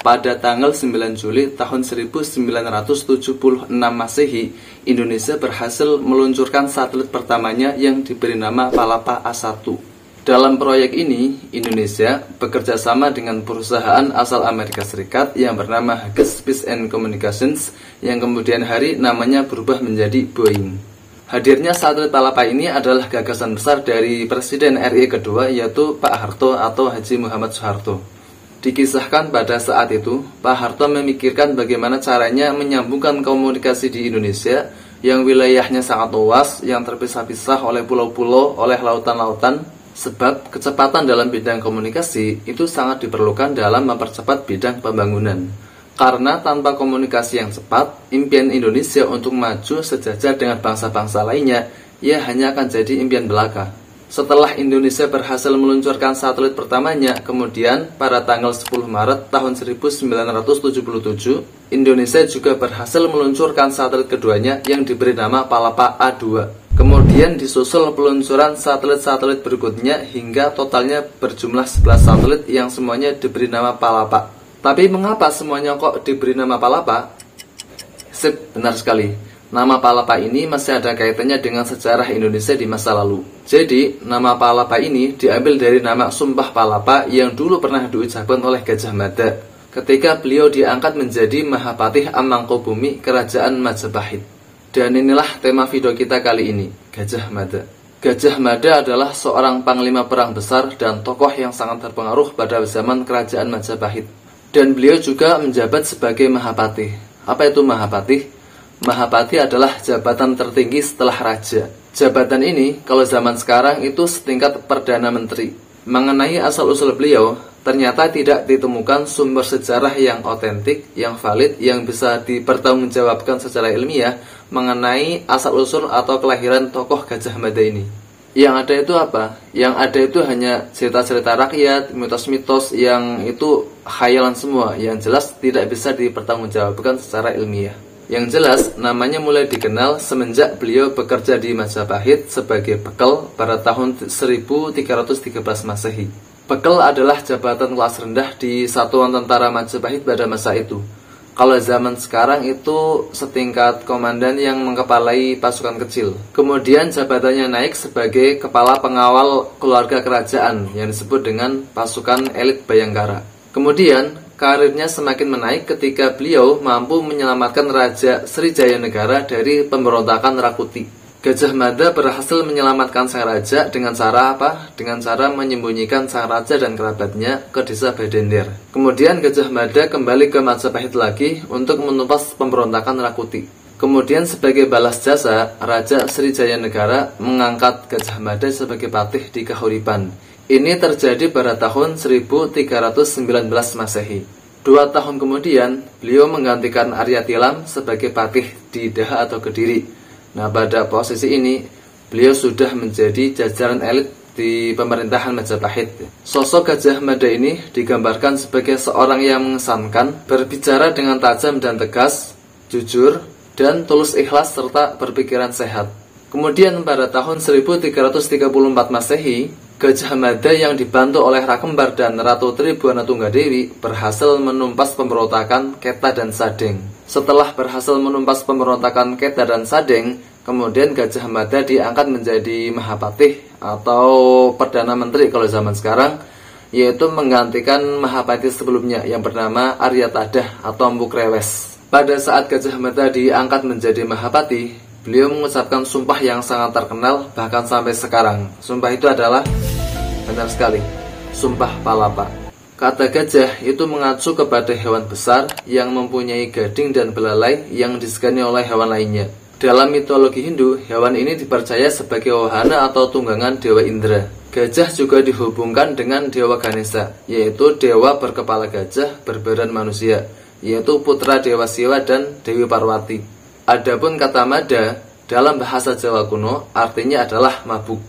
Pada tanggal 9 Juli tahun 1976 Masehi, Indonesia berhasil meluncurkan satelit pertamanya yang diberi nama Palapa A1. Dalam proyek ini, Indonesia bekerja sama dengan perusahaan asal Amerika Serikat yang bernama Hughes Space and Communications, yang kemudian hari namanya berubah menjadi Boeing. Hadirnya satelit Palapa ini adalah gagasan besar dari Presiden RI kedua, yaitu Pak Harto atau Haji Muhammad Soeharto. Dikisahkan pada saat itu, Pak Harto memikirkan bagaimana caranya menyambungkan komunikasi di Indonesia yang wilayahnya sangat luas, yang terpisah-pisah oleh pulau-pulau, oleh lautan-lautan, sebab kecepatan dalam bidang komunikasi itu sangat diperlukan dalam mempercepat bidang pembangunan. Karena tanpa komunikasi yang cepat, impian Indonesia untuk maju sejajar dengan bangsa-bangsa lainnya, ia hanya akan jadi impian belaka. Setelah Indonesia berhasil meluncurkan satelit pertamanya, kemudian pada tanggal 10 Maret tahun 1977, Indonesia juga berhasil meluncurkan satelit keduanya yang diberi nama Palapa A2. Kemudian disusul peluncuran satelit-satelit berikutnya hingga totalnya berjumlah 11 satelit yang semuanya diberi nama Palapa. Tapi mengapa semuanya kok diberi nama Palapa? Sip, benar sekali. Nama Palapa ini masih ada kaitannya dengan sejarah Indonesia di masa lalu. Jadi, nama Palapa ini diambil dari nama Sumpah Palapa yang dulu pernah diucapkan oleh Gajah Mada ketika beliau diangkat menjadi Mahapatih Amangkubumi Kerajaan Majapahit. Dan inilah tema video kita kali ini, Gajah Mada. Gajah Mada adalah seorang panglima perang besar dan tokoh yang sangat terpengaruh pada zaman Kerajaan Majapahit. Dan beliau juga menjabat sebagai Mahapatih. Apa itu Mahapatih? Mahapatih adalah jabatan tertinggi setelah raja. Jabatan ini kalau zaman sekarang itu setingkat Perdana Menteri. Mengenai asal-usul beliau, ternyata tidak ditemukan sumber sejarah yang otentik, yang valid, yang bisa dipertanggungjawabkan secara ilmiah mengenai asal-usul atau kelahiran tokoh Gajah Mada ini. Yang ada itu apa? Yang ada itu hanya cerita-cerita rakyat, mitos-mitos yang itu khayalan semua, yang jelas tidak bisa dipertanggungjawabkan secara ilmiah. Yang jelas, namanya mulai dikenal semenjak beliau bekerja di Majapahit sebagai Bekel pada tahun 1313 Masehi. Bekel adalah jabatan kelas rendah di Satuan Tentara Majapahit pada masa itu. Kalau zaman sekarang itu setingkat komandan yang mengepalai pasukan kecil. Kemudian jabatannya naik sebagai kepala pengawal keluarga kerajaan yang disebut dengan pasukan elit Bayangkara. Kemudian karirnya semakin menaik ketika beliau mampu menyelamatkan Raja Srijayanegara dari pemberontakan Rakuti. Gajah Mada berhasil menyelamatkan sang raja dengan cara apa? Dengan cara menyembunyikan sang raja dan kerabatnya ke desa Badender. Kemudian Gajah Mada kembali ke Majapahit lagi untuk menumpas pemberontakan Rakuti. Kemudian sebagai balas jasa, Raja Srijayanegara mengangkat Gajah Mada sebagai patih di Kahuripan. Ini terjadi pada tahun 1319 Masehi. 2 tahun kemudian, beliau menggantikan Arya Tilam sebagai patih di Daha atau Kediri. Nah, pada posisi ini, beliau sudah menjadi jajaran elit di pemerintahan Majapahit. Sosok Gajah Mada ini digambarkan sebagai seorang yang mengesankan, berbicara dengan tajam dan tegas, jujur, dan tulus ikhlas serta berpikiran sehat. Kemudian pada tahun 1334 Masehi, Gajah Mada yang dibantu oleh Rakembar dan Ratu Tribuana Tunggadewi berhasil menumpas pemberontakan Keta dan Sadeng. Setelah berhasil menumpas pemberontakan Keta dan Sadeng, kemudian Gajah Mada diangkat menjadi Mahapatih atau Perdana Menteri kalau zaman sekarang, yaitu menggantikan Mahapatih sebelumnya yang bernama Arya Tadah atau Empu Krewes. Pada saat Gajah Mada diangkat menjadi Mahapatih, beliau mengucapkan sumpah yang sangat terkenal bahkan sampai sekarang. Sumpah itu adalah, benar sekali, Sumpah Palapa. Kata gajah itu mengacu kepada hewan besar yang mempunyai gading dan belalai yang disegani oleh hewan lainnya. Dalam mitologi Hindu, hewan ini dipercaya sebagai wahana atau tunggangan Dewa Indra. Gajah juga dihubungkan dengan Dewa Ganesha, yaitu dewa berkepala gajah berbadan manusia, yaitu putra Dewa Siwa dan Dewi Parwati. Adapun kata Mada dalam bahasa Jawa kuno artinya adalah mabuk.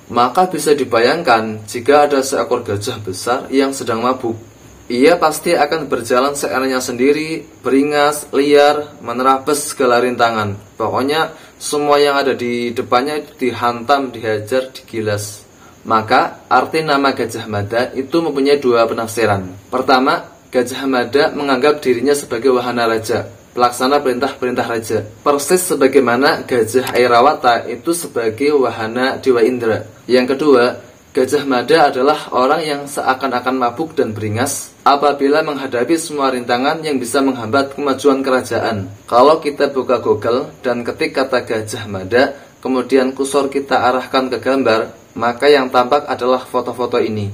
Maka bisa dibayangkan jika ada seekor gajah besar yang sedang mabuk. Ia pasti akan berjalan seenaknya sendiri, beringas, liar, menerabas segala rintangan. Pokoknya semua yang ada di depannya dihantam, dihajar, digilas. Maka arti nama Gajah Mada itu mempunyai 2 penafsiran. Pertama, Gajah Mada menganggap dirinya sebagai wahana raja, pelaksana perintah-perintah raja. Persis sebagaimana Gajah Airawata itu sebagai wahana Dewa Indra. Yang kedua, Gajah Mada adalah orang yang seakan-akan mabuk dan beringas apabila menghadapi semua rintangan yang bisa menghambat kemajuan kerajaan. Kalau kita buka Google dan ketik kata Gajah Mada, kemudian kursor kita arahkan ke gambar, maka yang tampak adalah foto-foto ini.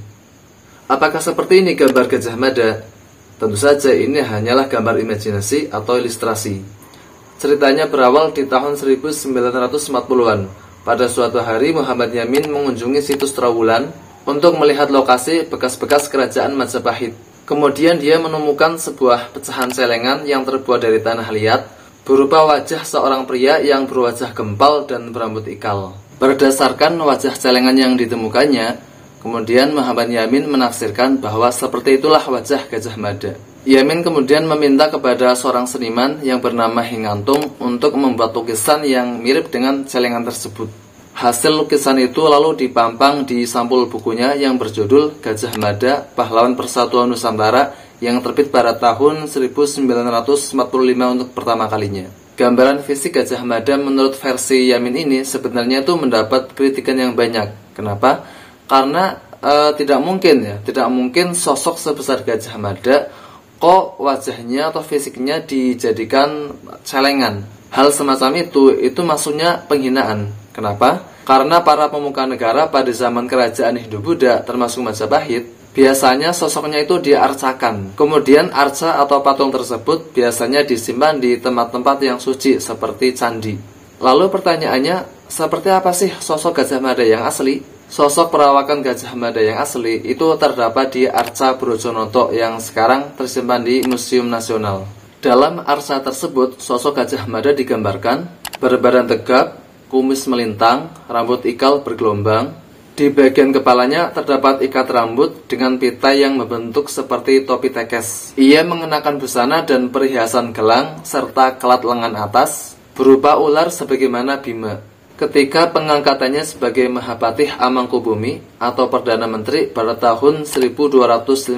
Apakah seperti ini gambar Gajah Mada? Tentu saja ini hanyalah gambar imajinasi atau ilustrasi. Ceritanya berawal di tahun 1940-an. Pada suatu hari Muhammad Yamin mengunjungi situs Trowulan untuk melihat lokasi bekas-bekas kerajaan Majapahit. Kemudian dia menemukan sebuah pecahan celengan yang terbuat dari tanah liat berupa wajah seorang pria yang berwajah gempal dan berambut ikal. Berdasarkan wajah celengan yang ditemukannya, kemudian Muhammad Yamin menafsirkan bahwa seperti itulah wajah Gajah Mada. Yamin kemudian meminta kepada seorang seniman yang bernama Hingantung untuk membuat lukisan yang mirip dengan celengan tersebut. Hasil lukisan itu lalu dipampang di sampul bukunya yang berjudul Gajah Mada, Pahlawan Persatuan Nusantara yang terbit pada tahun 1945 untuk pertama kalinya. Gambaran fisik Gajah Mada menurut versi Yamin ini sebenarnya itu mendapat kritikan yang banyak. Kenapa? Karena tidak mungkin sosok sebesar Gajah Mada kok wajahnya atau fisiknya dijadikan celengan. Hal semacam itu maksudnya penghinaan. Kenapa? Karena para pemuka negara pada zaman kerajaan Hindu-Buddha termasuk Majapahit, biasanya sosoknya itu diarcakan. Kemudian arca atau patung tersebut biasanya disimpan di tempat-tempat yang suci seperti candi. Lalu pertanyaannya, seperti apa sih sosok Gajah Mada yang asli? Sosok perawakan Gajah Mada yang asli itu terdapat di Arca Brojonoto yang sekarang tersimpan di Museum Nasional. Dalam arca tersebut, sosok Gajah Mada digambarkan berbadan tegap, kumis melintang, rambut ikal bergelombang. Di bagian kepalanya terdapat ikat rambut dengan pita yang membentuk seperti topi tekes. Ia mengenakan busana dan perhiasan gelang serta kelat lengan atas berupa ular sebagaimana Bima. Ketika pengangkatannya sebagai Mahapatih Amangkubumi atau Perdana Menteri pada tahun 1258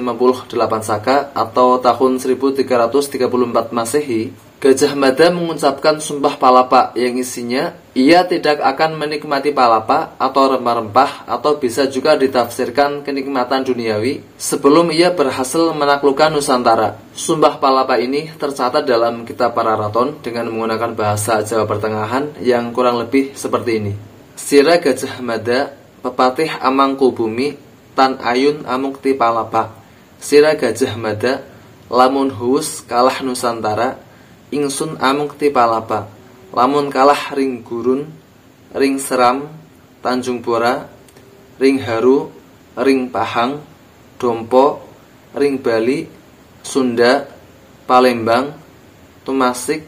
Saka atau tahun 1334 Masehi, Gajah Mada mengucapkan sumpah palapa yang isinya ia tidak akan menikmati palapa atau rempah-rempah atau bisa juga ditafsirkan kenikmatan duniawi sebelum ia berhasil menaklukkan Nusantara. Sumpah palapa ini tercatat dalam kitab Pararaton dengan menggunakan bahasa Jawa Pertengahan yang kurang lebih seperti ini. Sira Gajah Mada, Pepatih Amangkubumi, Tan Ayun Amukti Palapa. Sira Gajah Mada, lamun huus kalah Nusantara, ingsun amukti palapa, lamun kalah ring gurun, ring seram, Tanjung Pura, ring haru, ring pahang, dompo, ring Bali, Sunda, Palembang, Tumasik,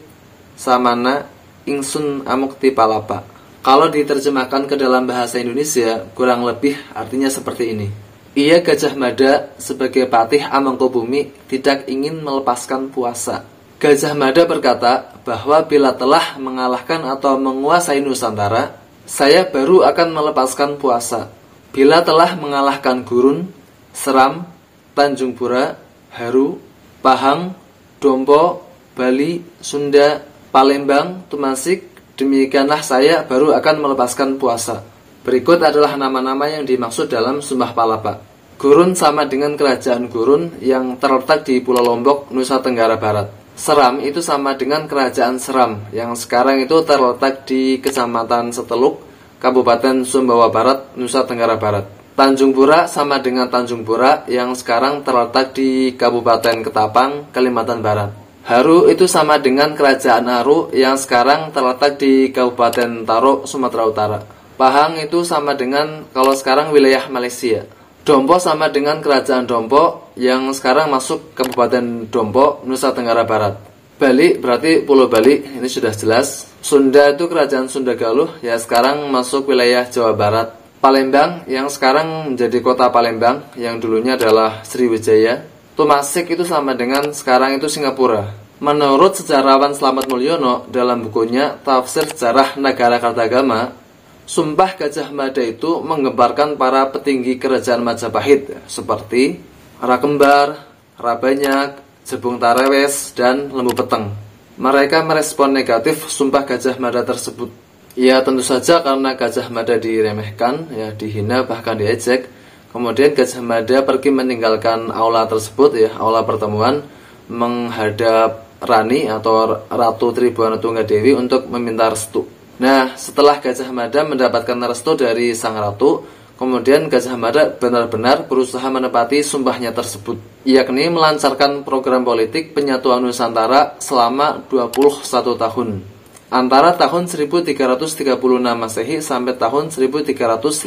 Samana, ingsun amukti palapa. Kalau diterjemahkan ke dalam bahasa Indonesia, kurang lebih artinya seperti ini. Ia Gajah Mada sebagai Patih Amangkubumi tidak ingin melepaskan puasa. Gajah Mada berkata bahwa bila telah mengalahkan atau menguasai Nusantara, saya baru akan melepaskan puasa. Bila telah mengalahkan Gurun, Seram, Tanjung Pura, Haru, Pahang, Dompo, Bali, Sunda, Palembang, Tumasik, demikianlah saya baru akan melepaskan puasa. Berikut adalah nama-nama yang dimaksud dalam Sumpah Palapa. Gurun sama dengan Kerajaan Gurun yang terletak di Pulau Lombok, Nusa Tenggara Barat. Seram itu sama dengan Kerajaan Seram yang sekarang itu terletak di Kecamatan Seteluk, Kabupaten Sumbawa Barat, Nusa Tenggara Barat. Tanjung Pura sama dengan Tanjung Pura yang sekarang terletak di Kabupaten Ketapang, Kalimantan Barat. Haru itu sama dengan Kerajaan Aru yang sekarang terletak di Kabupaten Taro, Sumatera Utara. Pahang itu sama dengan kalau sekarang wilayah Malaysia. Dompo sama dengan Kerajaan Dompo yang sekarang masuk Kabupaten Dompo, Nusa Tenggara Barat. Bali berarti Pulau Bali, ini sudah jelas. Sunda itu Kerajaan Sunda Galuh, ya sekarang masuk wilayah Jawa Barat. Palembang yang sekarang menjadi kota Palembang, yang dulunya adalah Sriwijaya. Tumasik itu sama dengan sekarang itu Singapura. Menurut sejarawan Slamet Mulyono dalam bukunya Tafsir Sejarah Nagara Kartagama, Sumpah Gajah Mada itu menggemparkan para petinggi kerajaan Majapahit seperti Rakembar, Rabanyak, Jebung Tarewes, dan Lembu Peteng. Mereka merespon negatif sumpah Gajah Mada tersebut. Ya tentu saja karena Gajah Mada diremehkan, ya dihina bahkan diejek. Kemudian Gajah Mada pergi meninggalkan aula tersebut, ya aula pertemuan, menghadap Rani atau Ratu Tribuana Tunggadewi untuk meminta restu. Nah, setelah Gajah Mada mendapatkan restu dari sang ratu, kemudian Gajah Mada benar-benar berusaha menepati sumpahnya tersebut, yakni melancarkan program politik penyatuan Nusantara selama 21 tahun, antara tahun 1336 Masehi sampai tahun 1357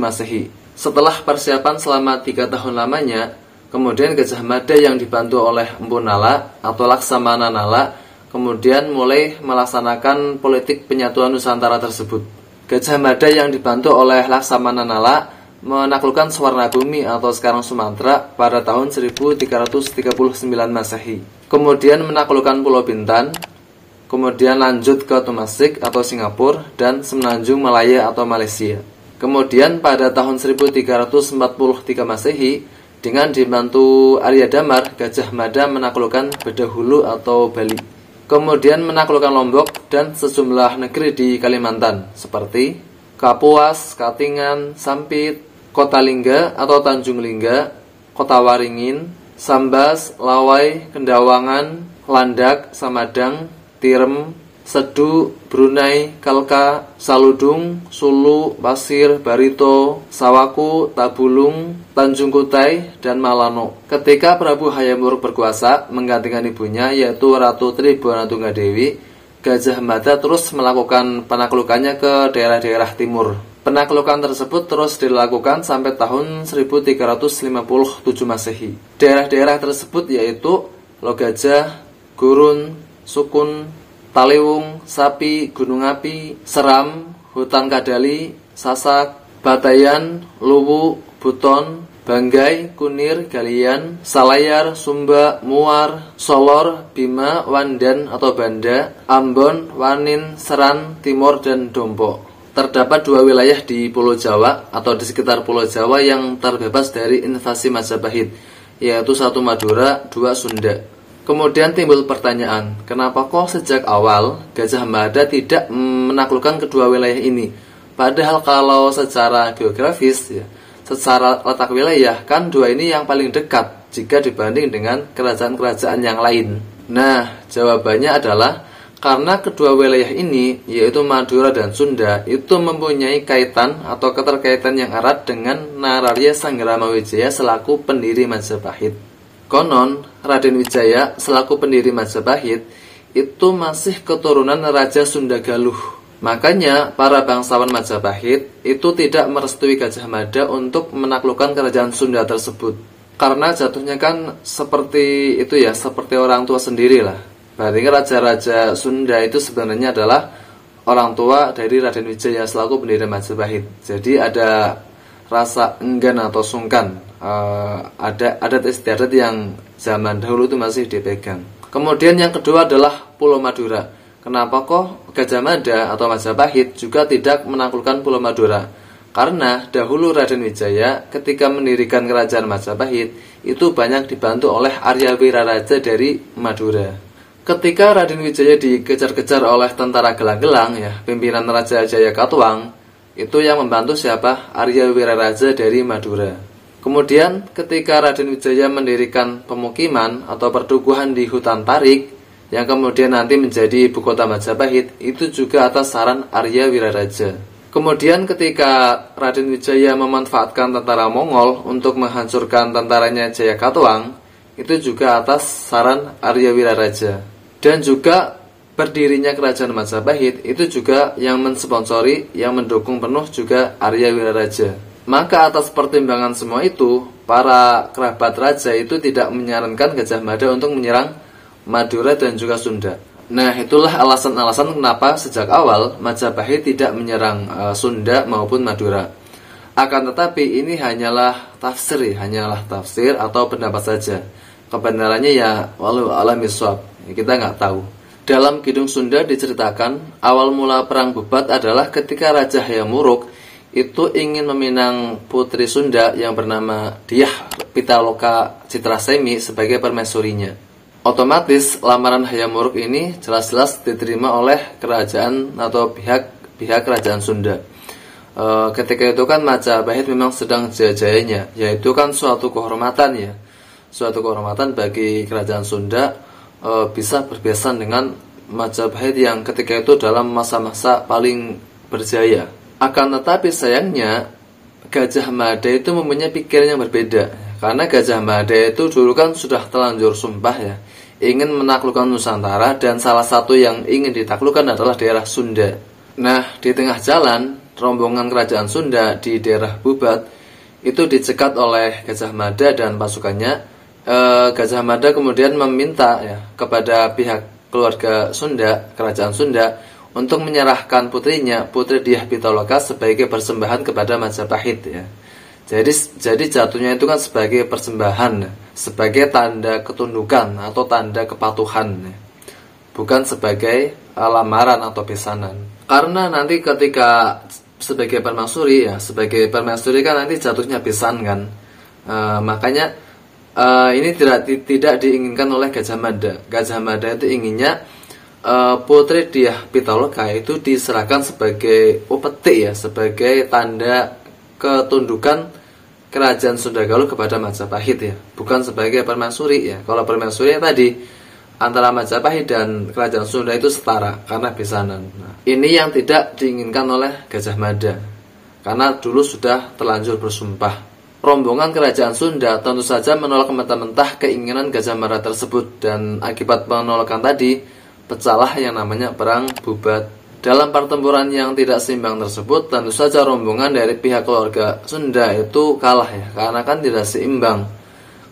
Masehi. Setelah persiapan selama 3 tahun lamanya, kemudian Gajah Mada yang dibantu oleh Empu Nala atau Laksamana Nala kemudian mulai melaksanakan politik penyatuan Nusantara tersebut. Gajah Mada yang dibantu oleh Laksamana Nala menaklukkan Suwarnabumi atau sekarang Sumatera pada tahun 1339 Masehi. Kemudian menaklukkan Pulau Bintan, kemudian lanjut ke Tumasik atau Singapura, dan Semenanjung Malaya atau Malaysia. Kemudian pada tahun 1343 Masehi, dengan dibantu Arya Damar, Gajah Mada menaklukkan Bedahulu atau Bali. Kemudian menaklukkan Lombok dan sejumlah negeri di Kalimantan seperti Kapuas, Katingan, Sampit, Kota Lingga atau Tanjung Lingga, Kota Waringin, Sambas, Lawai, Kendawangan, Landak, Samadang, Tirem, Sedu, Brunei, Kalka, Saludung, Sulu, Pasir, Barito, Sawaku, Tabulung, Tanjung Kutai, dan Malano. Ketika Prabu Hayam Wuruk berkuasa menggantikan ibunya yaitu Ratu Tribuana Tunggadewi, Gajah Mada terus melakukan penaklukannya ke daerah-daerah timur. Penaklukan tersebut terus dilakukan sampai tahun 1357 Masehi. Daerah-daerah tersebut yaitu Logajah, Gurun, Sukun, Taliwung, Sapi, Gunung Api, Seram, Hutan Kadali, Sasak, Batayan, Luwu, Buton, Banggai, Kunir, Galian, Salayar, Sumba, Muar, Solor, Bima, Wandan atau Banda, Ambon, Wanin, Seran, Timor, dan Dompo. Terdapat 2 wilayah di Pulau Jawa atau di sekitar Pulau Jawa yang terbebas dari invasi Majapahit, yaitu 1 Madura, 2 Sunda. Kemudian timbul pertanyaan, kenapa kok sejak awal Gajah Mada tidak menaklukkan kedua wilayah ini? Padahal kalau secara geografis, ya, secara letak wilayah, kan 2 ini yang paling dekat jika dibanding dengan kerajaan-kerajaan yang lain. Nah, jawabannya adalah karena kedua wilayah ini, yaitu Madura dan Sunda, itu mempunyai kaitan atau keterkaitan yang erat dengan Nararya Sanggramawijaya selaku pendiri Majapahit. Konon, Raden Wijaya selaku pendiri Majapahit itu masih keturunan Raja Sunda Galuh. Makanya para bangsawan Majapahit itu tidak merestui Gajah Mada untuk menaklukkan kerajaan Sunda tersebut. Karena jatuhnya kan seperti itu ya, seperti orang tua sendiri lah. Berarti raja-raja Sunda itu sebenarnya adalah orang tua dari Raden Wijaya selaku pendiri Majapahit. Jadi ada rasa enggan atau sungkan. Ada adat istiadat yang zaman dahulu itu masih dipegang. Kemudian yang kedua adalah Pulau Madura. Kenapa kok Gajah Mada atau Majapahit juga tidak menaklukkan Pulau Madura? Karena dahulu Raden Wijaya ketika mendirikan kerajaan Majapahit itu banyak dibantu oleh Arya Wiraraja dari Madura. Ketika Raden Wijaya dikejar-kejar oleh tentara gelang-gelang, ya pimpinan Raja Jayakatwang, itu yang membantu siapa? Arya Wiraraja dari Madura. Kemudian ketika Raden Wijaya mendirikan pemukiman atau perdukuhan di Hutan Tarik yang kemudian nanti menjadi ibu kota Majapahit, itu juga atas saran Arya Wiraraja. Kemudian ketika Raden Wijaya memanfaatkan tentara Mongol untuk menghancurkan tentaranya Jayakatwang, itu juga atas saran Arya Wiraraja. Dan juga berdirinya kerajaan Majapahit itu juga yang mensponsori, yang mendukung penuh juga Arya Wiraraja. Maka atas pertimbangan semua itu, para kerabat raja itu tidak menyarankan Gajah Mada untuk menyerang Madura dan juga Sunda. Nah, itulah alasan-alasan kenapa sejak awal Majapahit tidak menyerang Sunda maupun Madura. Akan tetapi ini hanyalah tafsir atau pendapat saja. Kebenarannya ya walau alam bisawab, kita nggak tahu. Dalam Kidung Sunda diceritakan awal mula perang Bubat adalah ketika Raja Hayam Wuruk itu ingin meminang putri Sunda yang bernama Dyah Pitaloka Citrasemi sebagai permaisurinya. Otomatis lamaran Hayam Wuruk ini jelas-jelas diterima oleh kerajaan atau pihak kerajaan Sunda. Ketika itu kan Majapahit memang sedang jaya-jayanya, yaitu kan suatu kehormatan ya, suatu kehormatan bagi kerajaan Sunda bisa berbesan dengan Majapahit yang ketika itu dalam masa-masa paling berjaya. Akan tetapi sayangnya Gajah Mada itu mempunyai pikiran yang berbeda, karena Gajah Mada itu dulu kan sudah terlanjur sumpah ya, ingin menaklukkan Nusantara, dan salah satu yang ingin ditaklukkan adalah daerah Sunda. Nah, di tengah jalan rombongan kerajaan Sunda di daerah Bubat itu dicegat oleh Gajah Mada dan pasukannya. Gajah Mada kemudian meminta ya kepada pihak keluarga Sunda, kerajaan Sunda, untuk menyerahkan putrinya, Putri Dyah Pitaloka, sebagai persembahan kepada Majapahit ya. Jadi jatuhnya itu kan sebagai persembahan, sebagai tanda ketundukan atau tanda kepatuhan, bukan sebagai lamaran atau besanan. Karena nanti ketika sebagai permaisuri ya, sebagai permaisuri kan nanti jatuhnya besan kan, makanya ini tidak diinginkan oleh Gajah Mada. Gajah Mada itu inginnya Putri Dyah Pitaloka itu diserahkan sebagai upeti ya, sebagai tanda ketundukan kerajaan Sunda Galuh kepada Majapahit ya, bukan sebagai permaisuri ya. Kalau permaisuri ya tadi antara Majapahit dan kerajaan Sunda itu setara karena besanan. Nah, ini yang tidak diinginkan oleh Gajah Mada, karena dulu sudah terlanjur bersumpah. Rombongan kerajaan Sunda tentu saja menolak mentah-mentah keinginan Gajah Mada tersebut, dan akibat penolakan tadi pecahlah yang namanya Perang Bubat. Dalam pertempuran yang tidak seimbang tersebut, tentu saja rombongan dari pihak keluarga Sunda itu kalah ya, karena kan tidak seimbang.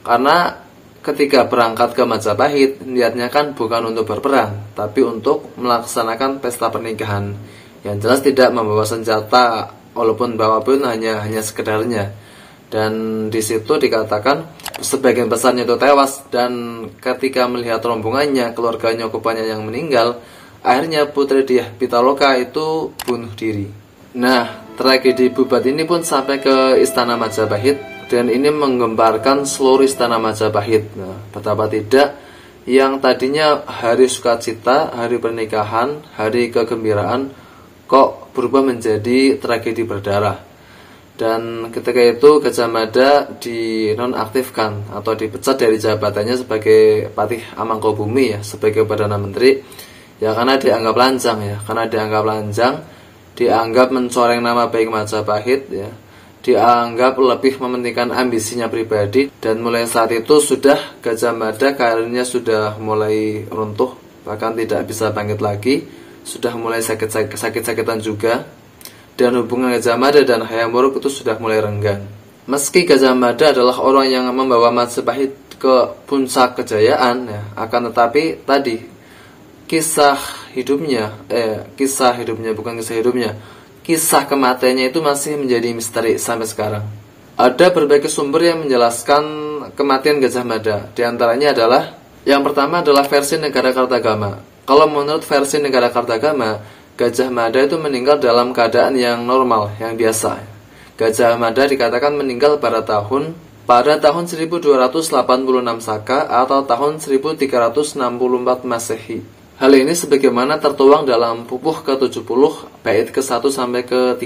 Karena ketika berangkat ke Majapahit, niatnya kan bukan untuk berperang, tapi untuk melaksanakan pesta pernikahan. Yang jelas tidak membawa senjata, walaupun bawa pun hanya sekedarnya. Dan di situ dikatakan sebagian besarnya itu tewas, dan ketika melihat rombongannya, keluarganya, okupannya yang meninggal, akhirnya Putri Dyah Pitaloka itu bunuh diri. Nah, tragedi Bubat ini pun sampai ke istana Majapahit, dan ini menggemparkan seluruh istana Majapahit. Nah, betapa tidak, yang tadinya hari sukacita, hari pernikahan, hari kegembiraan, kok berubah menjadi tragedi berdarah. Dan ketika itu Gajah Mada dinonaktifkan atau dipecat dari jabatannya sebagai Patih Amangkubumi ya, sebagai Perdana Menteri ya, karena dianggap lancang ya, dianggap mencoreng nama baik Majapahit ya, dianggap lebih mementingkan ambisinya pribadi. Dan mulai saat itu sudah Gajah Mada karirnya sudah mulai runtuh, bahkan tidak bisa bangkit lagi, sudah mulai sakit-sakitan juga. Dan hubungan Gajah Mada dan Hayam Wuruk itu sudah mulai renggang. Meski Gajah Mada adalah orang yang membawa Majapahit ke puncak kejayaan ya, akan tetapi tadi kisah kematiannya itu masih menjadi misteri sampai sekarang. Ada berbagai sumber yang menjelaskan kematian Gajah Mada. Di antaranya adalah, yang pertama adalah versi Negara Kartagama. Kalau menurut versi Negara Kartagama, Gajah Mada itu meninggal dalam keadaan yang normal, yang biasa. Gajah Mada dikatakan meninggal pada tahun 1286 Saka atau tahun 1364 Masehi. Hal ini sebagaimana tertuang dalam pupuh ke-70 bait ke-1 sampai ke-3.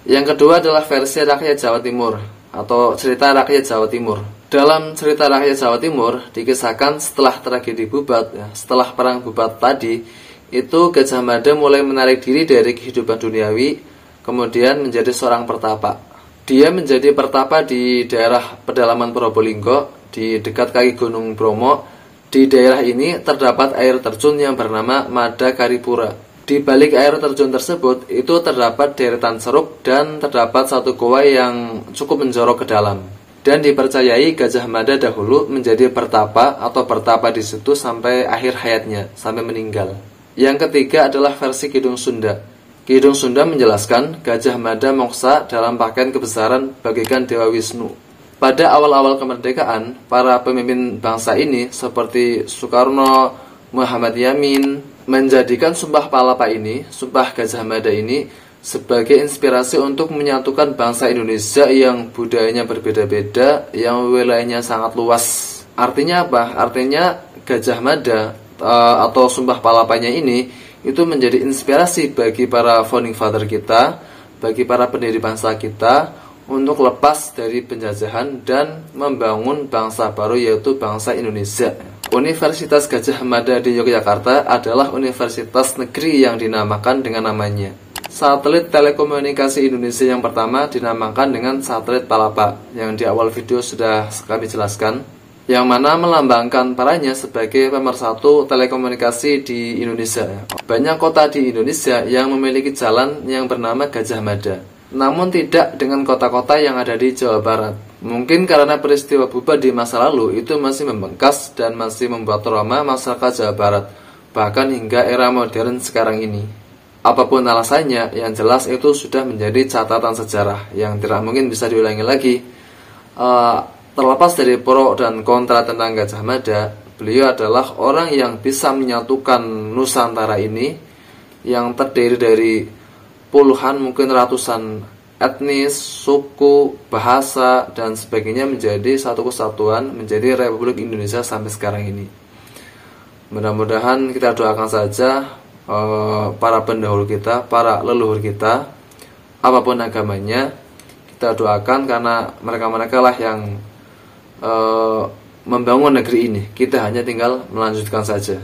Yang kedua adalah versi rakyat Jawa Timur atau cerita rakyat Jawa Timur. Dalam cerita rakyat Jawa Timur dikisahkan setelah tragedi Bubat ya, setelah perang Bubat tadi, itu Gajah Mada mulai menarik diri dari kehidupan duniawi, kemudian menjadi seorang pertapa. Dia menjadi pertapa di daerah pedalaman Probolinggo, di dekat kaki Gunung Bromo. Di daerah ini terdapat air terjun yang bernama Mada Karipura. Di balik air terjun tersebut itu terdapat deretan ceruk, dan terdapat satu goa yang cukup menjorok ke dalam. Dan dipercayai Gajah Mada dahulu menjadi pertapa atau bertapa di situ sampai akhir hayatnya, sampai meninggal. Yang ketiga adalah versi Kidung Sunda. Kidung Sunda menjelaskan Gajah Mada moksa dalam pakaian kebesaran bagaikan Dewa Wisnu. Pada awal-awal kemerdekaan, para pemimpin bangsa ini seperti Soekarno, Muhammad Yamin menjadikan sumpah palapa ini, sumpah Gajah Mada ini sebagai inspirasi untuk menyatukan bangsa Indonesia yang budayanya berbeda-beda, yang wilayahnya sangat luas. Artinya apa? Artinya Gajah Mada atau Sumpah Palapanya ini itu menjadi inspirasi bagi para founding father kita, bagi para pendiri bangsa kita untuk lepas dari penjajahan dan membangun bangsa baru, yaitu bangsa Indonesia. Universitas Gajah Mada di Yogyakarta adalah universitas negeri yang dinamakan dengan namanya. Satelit telekomunikasi Indonesia yang pertama dinamakan dengan satelit Palapa, yang di awal video sudah kami jelaskan, yang mana melambangkan perannya sebagai pemersatu telekomunikasi di Indonesia. Banyak kota di Indonesia yang memiliki jalan yang bernama Gajah Mada, namun tidak dengan kota-kota yang ada di Jawa Barat. Mungkin karena peristiwa Buba di masa lalu itu masih membengkas dan masih membuat trauma masyarakat Jawa Barat, bahkan hingga era modern sekarang ini. Apapun alasannya, yang jelas itu sudah menjadi catatan sejarah yang tidak mungkin bisa diulangi lagi. Terlepas dari pro dan kontra tentang Gajah Mada, beliau adalah orang yang bisa menyatukan Nusantara ini, yang terdiri dari puluhan mungkin ratusan etnis, suku, bahasa, dan sebagainya menjadi satu kesatuan, menjadi Republik Indonesia sampai sekarang ini. Mudah-mudahan kita doakan saja para pendahulu kita, para leluhur kita, apapun agamanya, kita doakan karena mereka-mereka lah yang membangun negeri ini. Kita hanya tinggal melanjutkan saja.